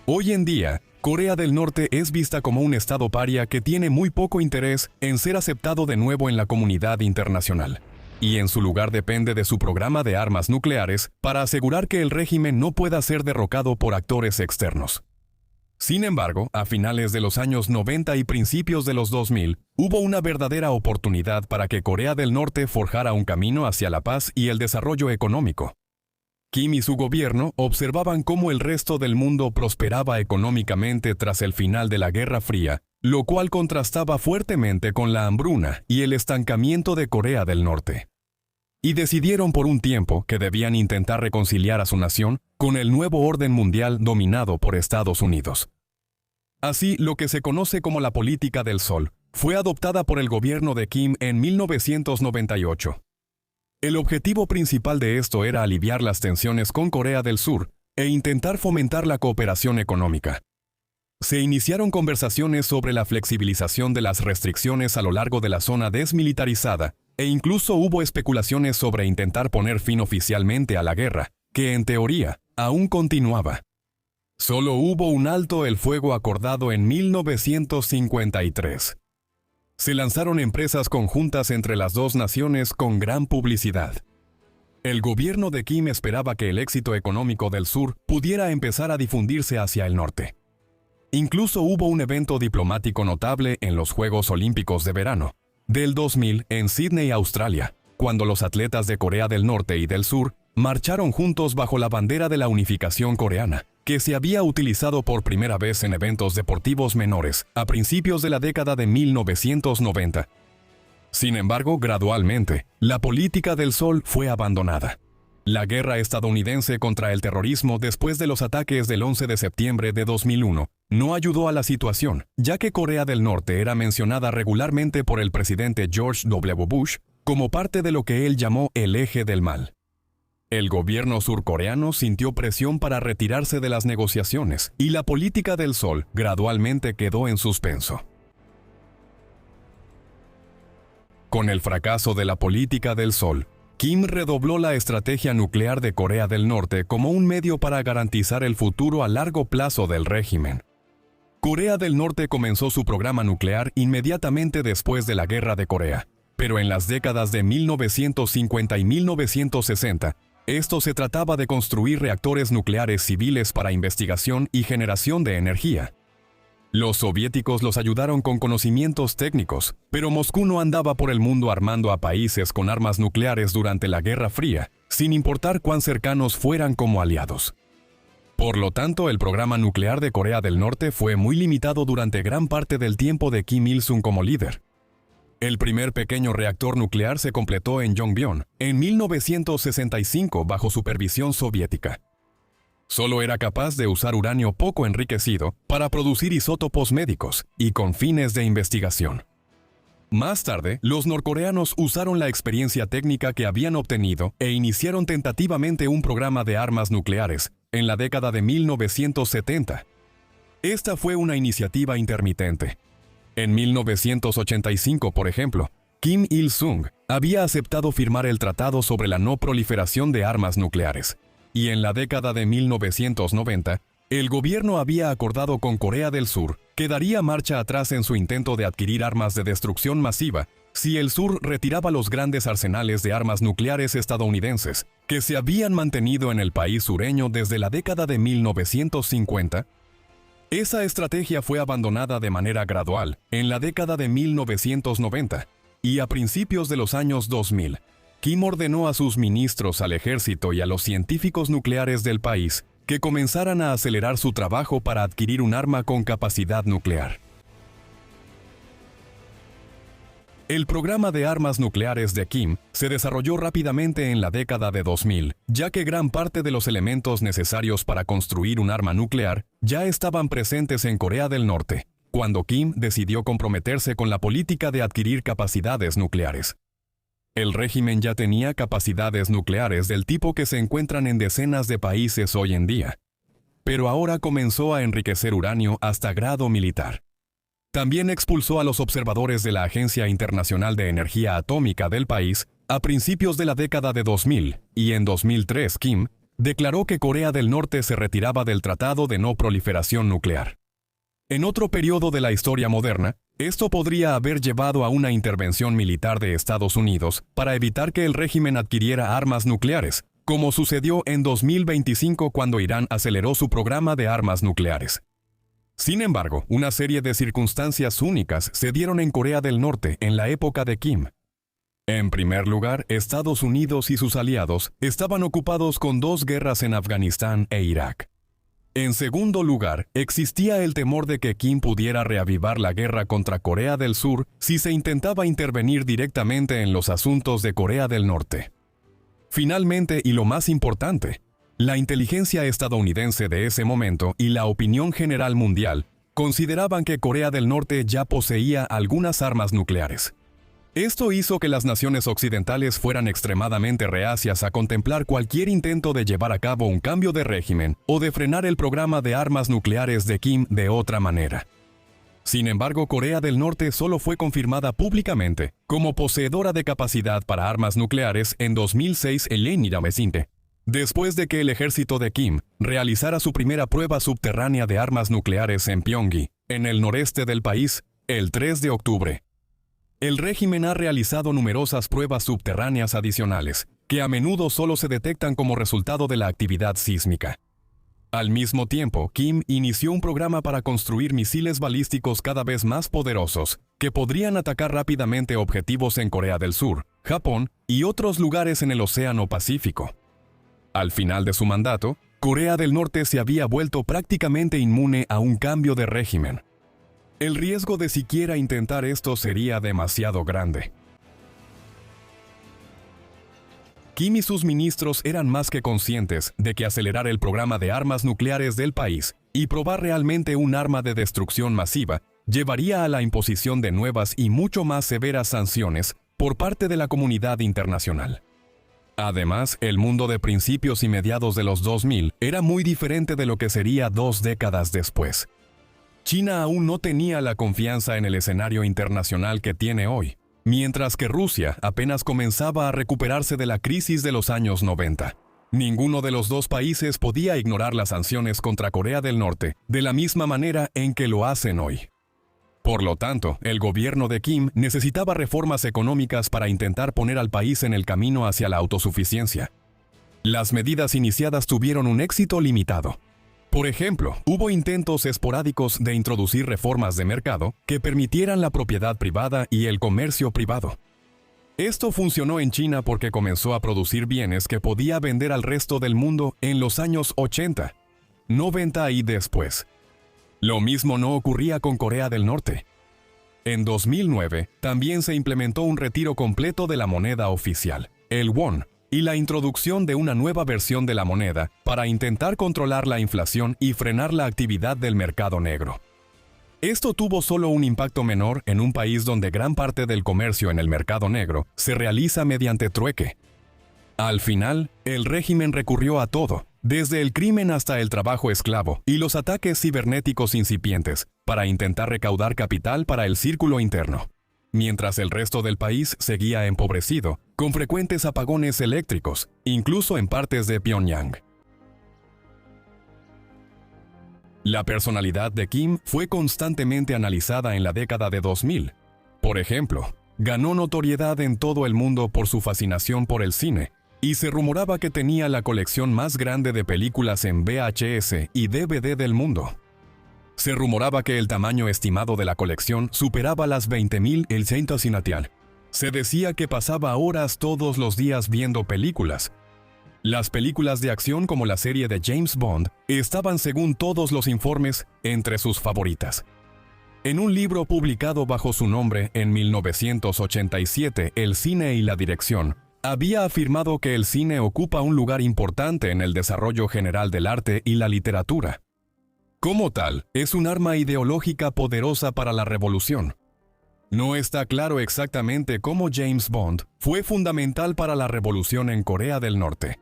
Hoy en día, Corea del Norte es vista como un estado paria que tiene muy poco interés en ser aceptado de nuevo en la comunidad internacional, y en su lugar depende de su programa de armas nucleares para asegurar que el régimen no pueda ser derrocado por actores externos. Sin embargo, a finales de los años 90 y principios de los 2000, hubo una verdadera oportunidad para que Corea del Norte forjara un camino hacia la paz y el desarrollo económico. Kim y su gobierno observaban cómo el resto del mundo prosperaba económicamente tras el final de la Guerra Fría, lo cual contrastaba fuertemente con la hambruna y el estancamiento de Corea del Norte. Y decidieron por un tiempo que debían intentar reconciliar a su nación con el nuevo orden mundial dominado por Estados Unidos. Así, lo que se conoce como la política del Sol fue adoptada por el gobierno de Kim en 1998. El objetivo principal de esto era aliviar las tensiones con Corea del Sur e intentar fomentar la cooperación económica. Se iniciaron conversaciones sobre la flexibilización de las restricciones a lo largo de la zona desmilitarizada, e incluso hubo especulaciones sobre intentar poner fin oficialmente a la guerra, que en teoría aún continuaba. Solo hubo un alto el fuego acordado en 1953. Se lanzaron empresas conjuntas entre las dos naciones con gran publicidad. El gobierno de Kim esperaba que el éxito económico del sur pudiera empezar a difundirse hacia el norte. Incluso hubo un evento diplomático notable en los Juegos Olímpicos de Verano del 2000 en Sydney, Australia, cuando los atletas de Corea del Norte y del Sur marcharon juntos bajo la bandera de la unificación coreana, que se había utilizado por primera vez en eventos deportivos menores a principios de la década de 1990. Sin embargo, gradualmente, la política del Sol fue abandonada. La guerra estadounidense contra el terrorismo después de los ataques del 11 de septiembre de 2001 no ayudó a la situación, ya que Corea del Norte era mencionada regularmente por el presidente George W. Bush como parte de lo que él llamó el eje del mal. El gobierno surcoreano sintió presión para retirarse de las negociaciones y la política del Sol gradualmente quedó en suspenso. Con el fracaso de la política del Sol, Kim redobló la estrategia nuclear de Corea del Norte como un medio para garantizar el futuro a largo plazo del régimen. Corea del Norte comenzó su programa nuclear inmediatamente después de la Guerra de Corea, pero en las décadas de 1950 y 1960, esto se trataba de construir reactores nucleares civiles para investigación y generación de energía. Los soviéticos los ayudaron con conocimientos técnicos, pero Moscú no andaba por el mundo armando a países con armas nucleares durante la Guerra Fría, sin importar cuán cercanos fueran como aliados. Por lo tanto, el programa nuclear de Corea del Norte fue muy limitado durante gran parte del tiempo de Kim Il-sung como líder. El primer pequeño reactor nuclear se completó en Yongbyon en 1965 bajo supervisión soviética. Solo era capaz de usar uranio poco enriquecido para producir isótopos médicos y con fines de investigación. Más tarde, los norcoreanos usaron la experiencia técnica que habían obtenido e iniciaron tentativamente un programa de armas nucleares en la década de 1970. Esta fue una iniciativa intermitente. En 1985, por ejemplo, Kim Il-sung había aceptado firmar el Tratado sobre la No Proliferación de Armas Nucleares. Y en la década de 1990, el gobierno había acordado con Corea del Sur que daría marcha atrás en su intento de adquirir armas de destrucción masiva si el sur retiraba los grandes arsenales de armas nucleares estadounidenses que se habían mantenido en el país sureño desde la década de 1950. Esa estrategia fue abandonada de manera gradual en la década de 1990 y a principios de los años 2000. Kim ordenó a sus ministros, al ejército y a los científicos nucleares del país que comenzaran a acelerar su trabajo para adquirir un arma con capacidad nuclear. El programa de armas nucleares de Kim se desarrolló rápidamente en la década de 2000, ya que gran parte de los elementos necesarios para construir un arma nuclear ya estaban presentes en Corea del Norte, cuando Kim decidió comprometerse con la política de adquirir capacidades nucleares. El régimen ya tenía capacidades nucleares del tipo que se encuentran en decenas de países hoy en día, pero ahora comenzó a enriquecer uranio hasta grado militar. También expulsó a los observadores de la Agencia Internacional de Energía Atómica del país a principios de la década de 2000, y en 2003 Kim declaró que Corea del Norte se retiraba del Tratado de No Proliferación Nuclear. En otro periodo de la historia moderna, esto podría haber llevado a una intervención militar de Estados Unidos para evitar que el régimen adquiriera armas nucleares, como sucedió en 2025 cuando Irán aceleró su programa de armas nucleares. Sin embargo, una serie de circunstancias únicas se dieron en Corea del Norte en la época de Kim. En primer lugar, Estados Unidos y sus aliados estaban ocupados con dos guerras en Afganistán e Irak. En segundo lugar, existía el temor de que Kim pudiera reavivar la guerra contra Corea del Sur si se intentaba intervenir directamente en los asuntos de Corea del Norte. Finalmente, y lo más importante, la inteligencia estadounidense de ese momento y la opinión general mundial consideraban que Corea del Norte ya poseía algunas armas nucleares. Esto hizo que las naciones occidentales fueran extremadamente reacias a contemplar cualquier intento de llevar a cabo un cambio de régimen o de frenar el programa de armas nucleares de Kim de otra manera. Sin embargo, Corea del Norte solo fue confirmada públicamente como poseedora de capacidad para armas nucleares en 2006 después de que el ejército de Kim realizara su primera prueba subterránea de armas nucleares en Pyongyang, en el noreste del país, el 3 de octubre. El régimen ha realizado numerosas pruebas subterráneas adicionales, que a menudo solo se detectan como resultado de la actividad sísmica. Al mismo tiempo, Kim inició un programa para construir misiles balísticos cada vez más poderosos, que podrían atacar rápidamente objetivos en Corea del Sur, Japón y otros lugares en el Océano Pacífico. Al final de su mandato, Corea del Norte se había vuelto prácticamente inmune a un cambio de régimen. El riesgo de siquiera intentar esto sería demasiado grande. Kim y sus ministros eran más que conscientes de que acelerar el programa de armas nucleares del país y probar realmente un arma de destrucción masiva llevaría a la imposición de nuevas y mucho más severas sanciones por parte de la comunidad internacional. Además, el mundo de principios y mediados de los 2000 era muy diferente de lo que sería 2 décadas después. China aún no tenía la confianza en el escenario internacional que tiene hoy, mientras que Rusia apenas comenzaba a recuperarse de la crisis de los años 90. Ninguno de los dos países podía ignorar las sanciones contra Corea del Norte de la misma manera en que lo hacen hoy. Por lo tanto, el gobierno de Kim necesitaba reformas económicas para intentar poner al país en el camino hacia la autosuficiencia. Las medidas iniciadas tuvieron un éxito limitado. Por ejemplo, hubo intentos esporádicos de introducir reformas de mercado que permitieran la propiedad privada y el comercio privado. Esto funcionó en China porque comenzó a producir bienes que podía vender al resto del mundo en los años 80, 90 y después. Lo mismo no ocurría con Corea del Norte. En 2009, también se implementó un retiro completo de la moneda oficial, el won, y la introducción de una nueva versión de la moneda para intentar controlar la inflación y frenar la actividad del mercado negro. Esto tuvo solo un impacto menor en un país donde gran parte del comercio en el mercado negro se realiza mediante trueque. Al final, el régimen recurrió a todo, desde el crimen hasta el trabajo esclavo y los ataques cibernéticos incipientes, para intentar recaudar capital para el círculo interno, mientras el resto del país seguía empobrecido, con frecuentes apagones eléctricos, incluso en partes de Pyongyang. La personalidad de Kim fue constantemente analizada en la década de 2000. Por ejemplo, ganó notoriedad en todo el mundo por su fascinación por el cine, y se rumoraba que tenía la colección más grande de películas en VHS y DVD del mundo. Se rumoraba que el tamaño estimado de la colección superaba las 20.000. Se decía que pasaba horas todos los días viendo películas. Las películas de acción como la serie de James Bond estaban, según todos los informes, entre sus favoritas. En un libro publicado bajo su nombre en 1987, El cine y la dirección, había afirmado que el cine ocupa un lugar importante en el desarrollo general del arte y la literatura. Como tal, es un arma ideológica poderosa para la revolución. No está claro exactamente cómo James Bond fue fundamental para la revolución en Corea del Norte.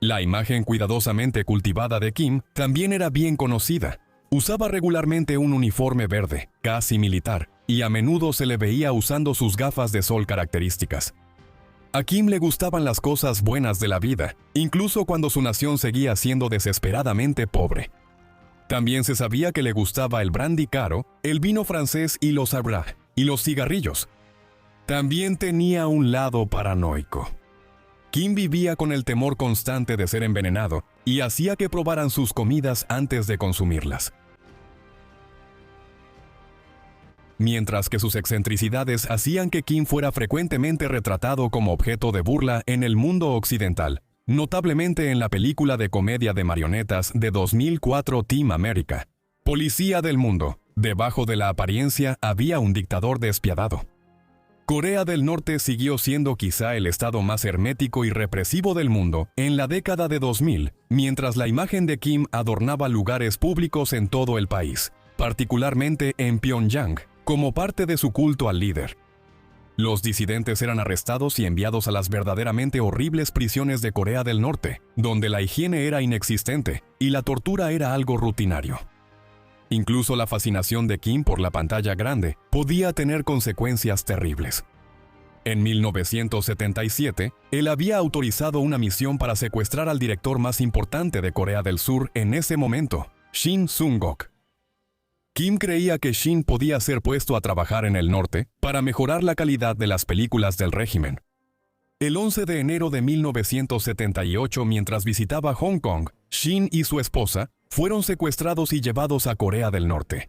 La imagen cuidadosamente cultivada de Kim también era bien conocida. Usaba regularmente un uniforme verde, casi militar, y a menudo se le veía usando sus gafas de sol características. A Kim le gustaban las cosas buenas de la vida, incluso cuando su nación seguía siendo desesperadamente pobre. También se sabía que le gustaba el brandy caro, el vino francés y los abraj, y los cigarrillos. También tenía un lado paranoico. Kim vivía con el temor constante de ser envenenado y hacía que probaran sus comidas antes de consumirlas. mientras que sus excentricidades hacían que Kim fuera frecuentemente retratado como objeto de burla en el mundo occidental, notablemente en la película de comedia de marionetas de 2004 Team America. Policía del mundo. Debajo de la apariencia había un dictador despiadado. Corea del Norte siguió siendo quizá el estado más hermético y represivo del mundo en la década de 2000, mientras la imagen de Kim adornaba lugares públicos en todo el país, particularmente en Pyongyang, como parte de su culto al líder. Los disidentes eran arrestados y enviados a las verdaderamente horribles prisiones de Corea del Norte, donde la higiene era inexistente y la tortura era algo rutinario. Incluso la fascinación de Kim por la pantalla grande podía tener consecuencias terribles. En 1977, él había autorizado una misión para secuestrar al director más importante de Corea del Sur en ese momento, Shin Sung-ok. Kim creía que Shin podía ser puesto a trabajar en el norte para mejorar la calidad de las películas del régimen. El 11 de enero de 1978, mientras visitaba Hong Kong, Shin y su esposa fueron secuestrados y llevados a Corea del Norte.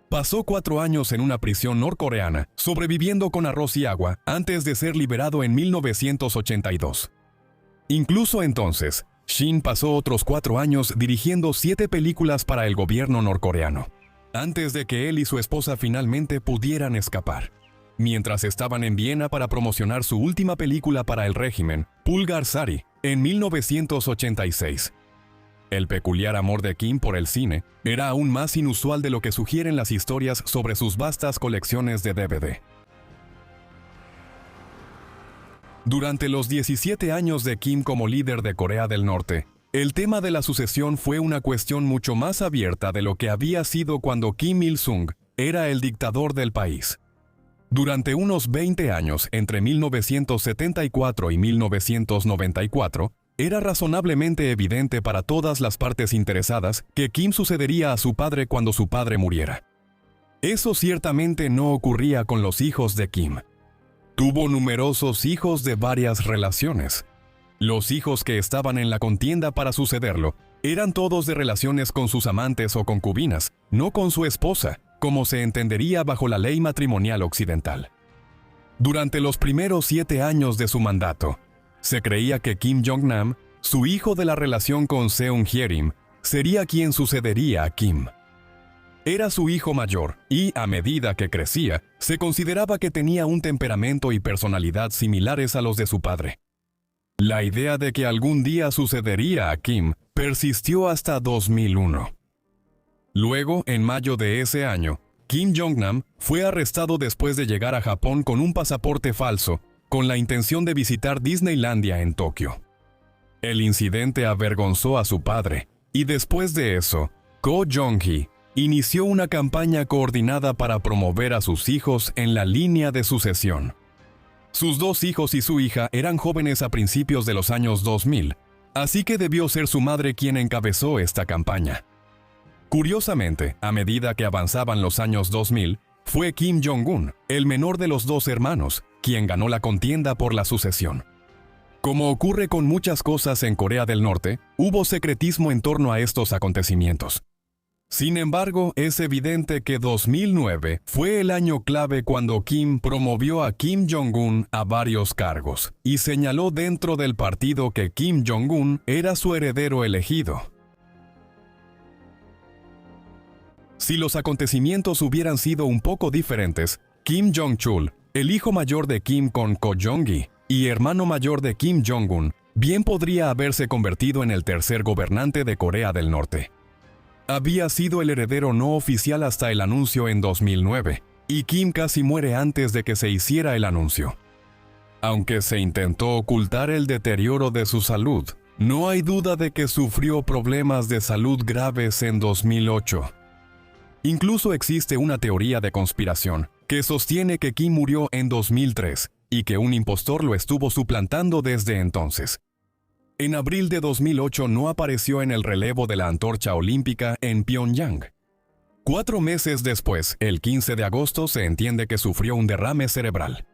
Pasó 4 años en una prisión norcoreana, sobreviviendo con arroz y agua, antes de ser liberado en 1982. Incluso entonces, Shin pasó otros 4 años dirigiendo 7 películas para el gobierno norcoreano, antes de que él y su esposa finalmente pudieran escapar. Mientras estaban en Viena para promocionar su última película para el régimen, Pulgar Sari, en 1986. El peculiar amor de Kim por el cine era aún más inusual de lo que sugieren las historias sobre sus vastas colecciones de DVD. Durante los 17 años de Kim como líder de Corea del Norte, el tema de la sucesión fue una cuestión mucho más abierta de lo que había sido cuando Kim Il-sung era el dictador del país. Durante unos 20 años, entre 1974 y 1994, era razonablemente evidente para todas las partes interesadas que Kim sucedería a su padre cuando su padre muriera. Eso ciertamente no ocurría con los hijos de Kim. Tuvo numerosos hijos de varias relaciones. Los hijos que estaban en la contienda para sucederlo eran todos de relaciones con sus amantes o concubinas, no con su esposa, como se entendería bajo la ley matrimonial occidental. Durante los primeros 7 años de su mandato, se creía que Kim Jong-nam, su hijo de la relación con Seung-hyerim, sería quien sucedería a Kim. Era su hijo mayor y, a medida que crecía, se consideraba que tenía un temperamento y personalidad similares a los de su padre. La idea de que algún día sucedería a Kim persistió hasta 2001. Luego, en mayo de ese año, Kim Jong-nam fue arrestado después de llegar a Japón con un pasaporte falso, con la intención de visitar Disneylandia en Tokio. El incidente avergonzó a su padre, y después de eso, Ko Jong-hee inició una campaña coordinada para promover a sus hijos en la línea de sucesión. Sus 2 hijos y su hija eran jóvenes a principios de los años 2000, así que debió ser su madre quien encabezó esta campaña. Curiosamente, a medida que avanzaban los años 2000, fue Kim Jong-un, el menor de los 2 hermanos, quien ganó la contienda por la sucesión. Como ocurre con muchas cosas en Corea del Norte, hubo secretismo en torno a estos acontecimientos. Sin embargo, es evidente que 2009 fue el año clave cuando Kim promovió a Kim Jong-un a varios cargos y señaló dentro del partido que Kim Jong-un era su heredero elegido. Si los acontecimientos hubieran sido un poco diferentes, Kim Jong-chul, el hijo mayor de Kim con Ko Jong-gi y hermano mayor de Kim Jong-un, bien podría haberse convertido en el tercer gobernante de Corea del Norte. Había sido el heredero no oficial hasta el anuncio en 2009, y Kim casi muere antes de que se hiciera el anuncio. Aunque se intentó ocultar el deterioro de su salud, no hay duda de que sufrió problemas de salud graves en 2008. Incluso existe una teoría de conspiración que sostiene que Kim murió en 2003 y que un impostor lo estuvo suplantando desde entonces. En abril de 2008 no apareció en el relevo de la antorcha olímpica en Pyongyang. 4 meses después, el 15 de agosto, se entiende que sufrió un derrame cerebral.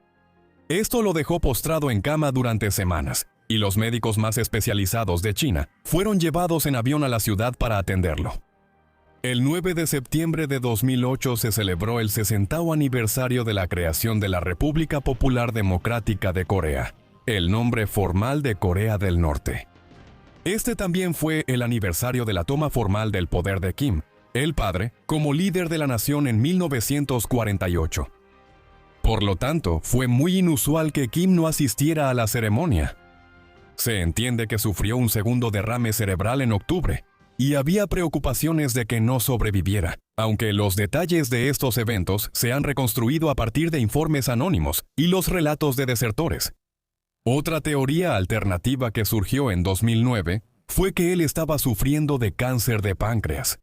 Esto lo dejó postrado en cama durante semanas, y los médicos más especializados de China fueron llevados en avión a la ciudad para atenderlo. El 9 de septiembre de 2008 se celebró el 60º aniversario de la creación de la República Popular Democrática de Corea, el nombre formal de Corea del Norte. Este también fue el aniversario de la toma formal del poder de Kim, el padre, como líder de la nación en 1948. Por lo tanto, fue muy inusual que Kim no asistiera a la ceremonia. Se entiende que sufrió un segundo derrame cerebral en octubre, y había preocupaciones de que no sobreviviera, aunque los detalles de estos eventos se han reconstruido a partir de informes anónimos y los relatos de desertores. Otra teoría alternativa que surgió en 2009 fue que él estaba sufriendo de cáncer de páncreas.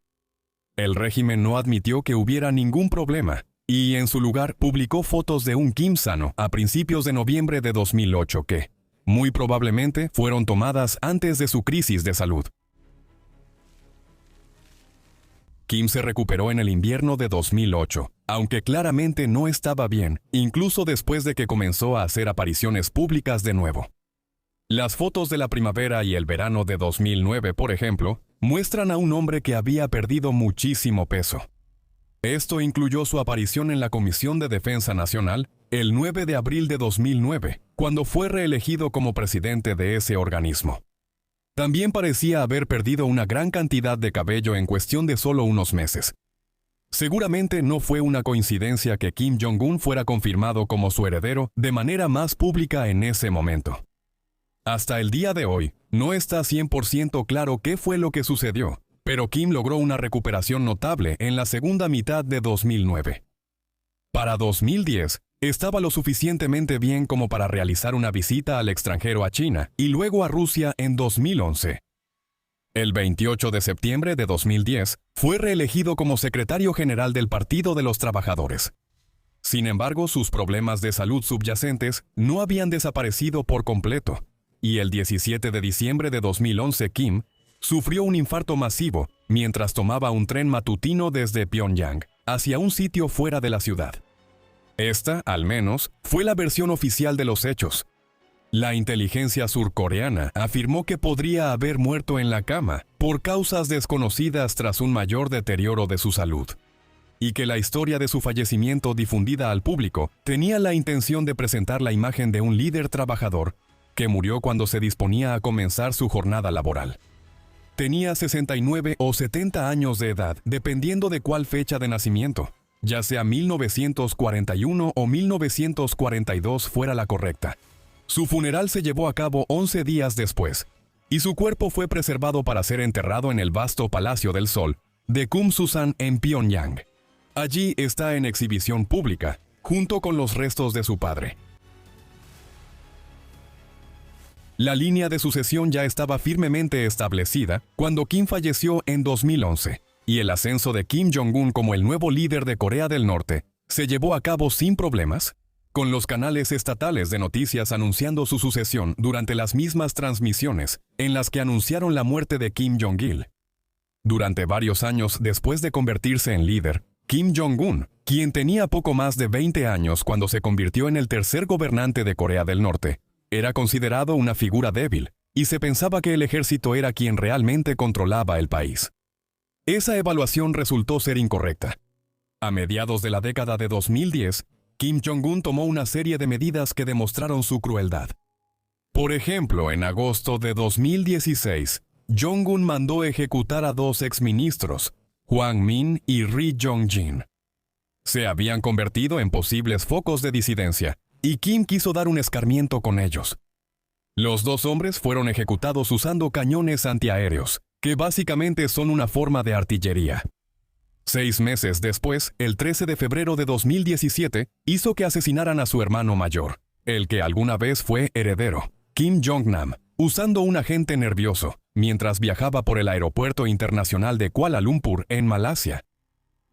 El régimen no admitió que hubiera ningún problema, y en su lugar publicó fotos de un Kim sano a principios de noviembre de 2008 que, muy probablemente, fueron tomadas antes de su crisis de salud. Kim se recuperó en el invierno de 2008, aunque claramente no estaba bien, incluso después de que comenzó a hacer apariciones públicas de nuevo. Las fotos de la primavera y el verano de 2009, por ejemplo, muestran a un hombre que había perdido muchísimo peso. Esto incluyó su aparición en la Comisión de Defensa Nacional el 9 de abril de 2009, cuando fue reelegido como presidente de ese organismo. También parecía haber perdido una gran cantidad de cabello en cuestión de solo unos meses. Seguramente no fue una coincidencia que Kim Jong-un fuera confirmado como su heredero de manera más pública en ese momento. Hasta el día de hoy, no está 100% claro qué fue lo que sucedió, pero Kim logró una recuperación notable en la segunda mitad de 2009. Para 2010, estaba lo suficientemente bien como para realizar una visita al extranjero a China y luego a Rusia en 2011. El 28 de septiembre de 2010, fue reelegido como secretario general del Partido de los Trabajadores. Sin embargo, sus problemas de salud subyacentes no habían desaparecido por completo, y el 17 de diciembre de 2011 Kim sufrió un infarto masivo mientras tomaba un tren matutino desde Pyongyang hacia un sitio fuera de la ciudad. Esta, al menos, fue la versión oficial de los hechos. La inteligencia surcoreana afirmó que podría haber muerto en la cama por causas desconocidas tras un mayor deterioro de su salud, y que la historia de su fallecimiento difundida al público tenía la intención de presentar la imagen de un líder trabajador que murió cuando se disponía a comenzar su jornada laboral. Tenía 69 o 70 años de edad, dependiendo de cuál fecha de nacimiento, ya sea 1941 o 1942 fuera la correcta. Su funeral se llevó a cabo 11 días después, y su cuerpo fue preservado para ser enterrado en el vasto Palacio del Sol de Kumsusan en Pyongyang. Allí está en exhibición pública, junto con los restos de su padre. La línea de sucesión ya estaba firmemente establecida cuando Kim falleció en 2011, y el ascenso de Kim Jong-un como el nuevo líder de Corea del Norte se llevó a cabo sin problemas, con los canales estatales de noticias anunciando su sucesión durante las mismas transmisiones en las que anunciaron la muerte de Kim Jong-il. Durante varios años después de convertirse en líder, Kim Jong-un, quien tenía poco más de 20 años cuando se convirtió en el tercer gobernante de Corea del Norte, era considerado una figura débil, y se pensaba que el ejército era quien realmente controlaba el país. Esa evaluación resultó ser incorrecta. A mediados de la década de 2010, Kim Jong-un tomó una serie de medidas que demostraron su crueldad. Por ejemplo, en agosto de 2016, Jong-un mandó ejecutar a 2 exministros, Hwang Min y Ri Jong-jin. Se habían convertido en posibles focos de disidencia, y Kim quiso dar un escarmiento con ellos. Los 2 hombres fueron ejecutados usando cañones antiaéreos, que básicamente son una forma de artillería. 6 meses después, el 13 de febrero de 2017, hizo que asesinaran a su hermano mayor, el que alguna vez fue heredero, Kim Jong-nam, usando un agente nervioso, mientras viajaba por el aeropuerto internacional de Kuala Lumpur, en Malasia.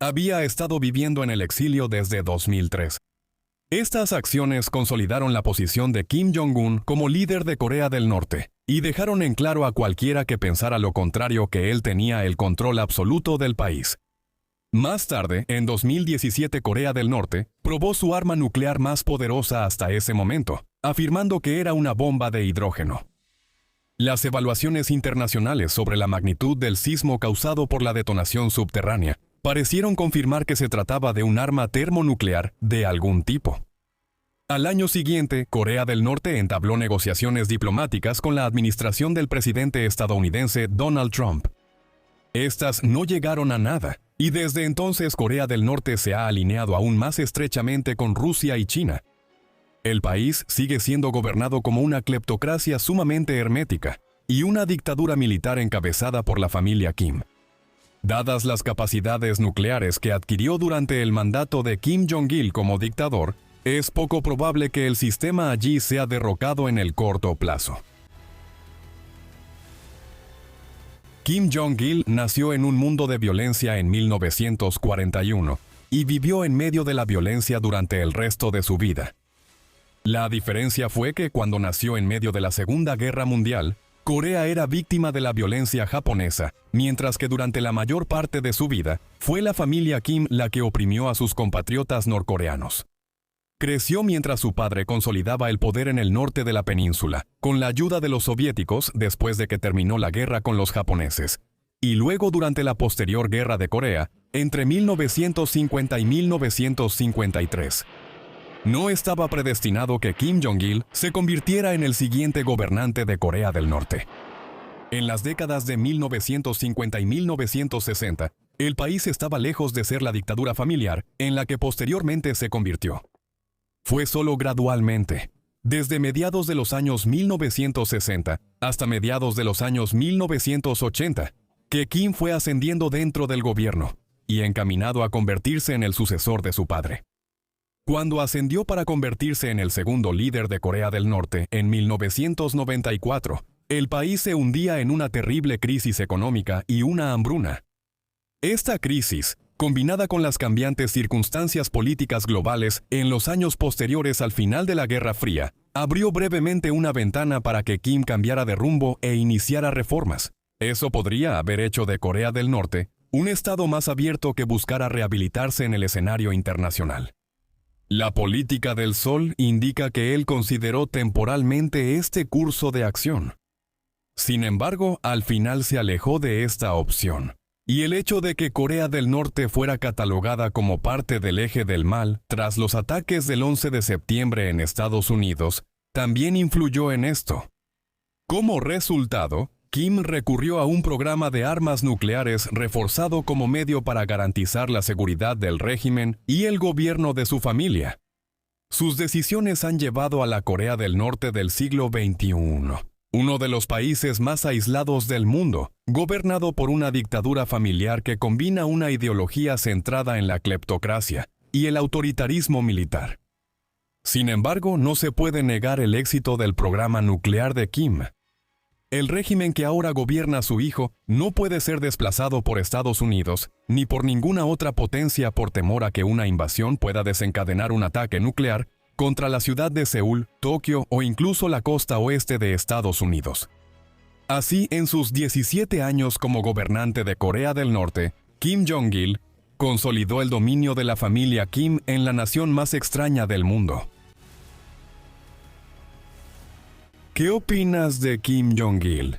Había estado viviendo en el exilio desde 2003. Estas acciones consolidaron la posición de Kim Jong-un como líder de Corea del Norte, y dejaron en claro a cualquiera que pensara lo contrario que él tenía el control absoluto del país. Más tarde, en 2017, Corea del Norte probó su arma nuclear más poderosa hasta ese momento, afirmando que era una bomba de hidrógeno. Las evaluaciones internacionales sobre la magnitud del sismo causado por la detonación subterránea parecieron confirmar que se trataba de un arma termonuclear de algún tipo. Al año siguiente, Corea del Norte entabló negociaciones diplomáticas con la administración del presidente estadounidense Donald Trump. Estas no llegaron a nada, y desde entonces Corea del Norte se ha alineado aún más estrechamente con Rusia y China. El país sigue siendo gobernado como una cleptocracia sumamente hermética y una dictadura militar encabezada por la familia Kim. Dadas las capacidades nucleares que adquirió durante el mandato de Kim Jong-il como dictador, es poco probable que el sistema allí sea derrocado en el corto plazo. Kim Jong-il nació en un mundo de violencia en 1941 y vivió en medio de la violencia durante el resto de su vida. La diferencia fue que cuando nació en medio de la Segunda Guerra Mundial, Corea era víctima de la violencia japonesa, mientras que durante la mayor parte de su vida, fue la familia Kim la que oprimió a sus compatriotas norcoreanos. Creció mientras su padre consolidaba el poder en el norte de la península, con la ayuda de los soviéticos después de que terminó la guerra con los japoneses, y luego durante la posterior Guerra de Corea, entre 1950 y 1953. No estaba predestinado que Kim Jong-il se convirtiera en el siguiente gobernante de Corea del Norte. En las décadas de 1950 y 1960, el país estaba lejos de ser la dictadura familiar en la que posteriormente se convirtió. Fue solo gradualmente, desde mediados de los años 1960 hasta mediados de los años 1980, que Kim fue ascendiendo dentro del gobierno y encaminado a convertirse en el sucesor de su padre. Cuando ascendió para convertirse en el segundo líder de Corea del Norte en 1994, el país se hundía en una terrible crisis económica y una hambruna. Esta crisis, combinada con las cambiantes circunstancias políticas globales en los años posteriores al final de la Guerra Fría, abrió brevemente una ventana para que Kim cambiara de rumbo e iniciara reformas. Eso podría haber hecho de Corea del Norte un estado más abierto que buscara rehabilitarse en el escenario internacional. La política del Sol indica que él consideró temporalmente este curso de acción. Sin embargo, al final se alejó de esta opción. Y el hecho de que Corea del Norte fuera catalogada como parte del eje del mal tras los ataques del 11 de septiembre en Estados Unidos también influyó en esto. Como resultado, Kim recurrió a un programa de armas nucleares reforzado como medio para garantizar la seguridad del régimen y el gobierno de su familia. Sus decisiones han llevado a la Corea del Norte del siglo XXI, uno de los países más aislados del mundo, gobernado por una dictadura familiar que combina una ideología centrada en la cleptocracia y el autoritarismo militar. Sin embargo, no se puede negar el éxito del programa nuclear de Kim. El régimen que ahora gobierna a su hijo no puede ser desplazado por Estados Unidos ni por ninguna otra potencia por temor a que una invasión pueda desencadenar un ataque nuclear contra la ciudad de Seúl, Tokio o incluso la costa oeste de Estados Unidos. Así, en sus 17 años como gobernante de Corea del Norte, Kim Jong-il consolidó el dominio de la familia Kim en la nación más extraña del mundo. ¿Qué opinas de Kim Jong-il?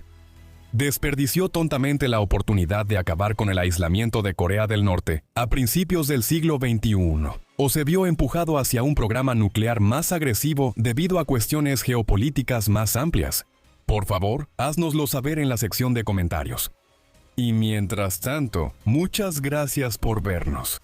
Desperdició tontamente la oportunidad de acabar con el aislamiento de Corea del Norte a principios del siglo XXI, o se vio empujado hacia un programa nuclear más agresivo debido a cuestiones geopolíticas más amplias. Por favor, háznoslo saber en la sección de comentarios. Y mientras tanto, muchas gracias por vernos.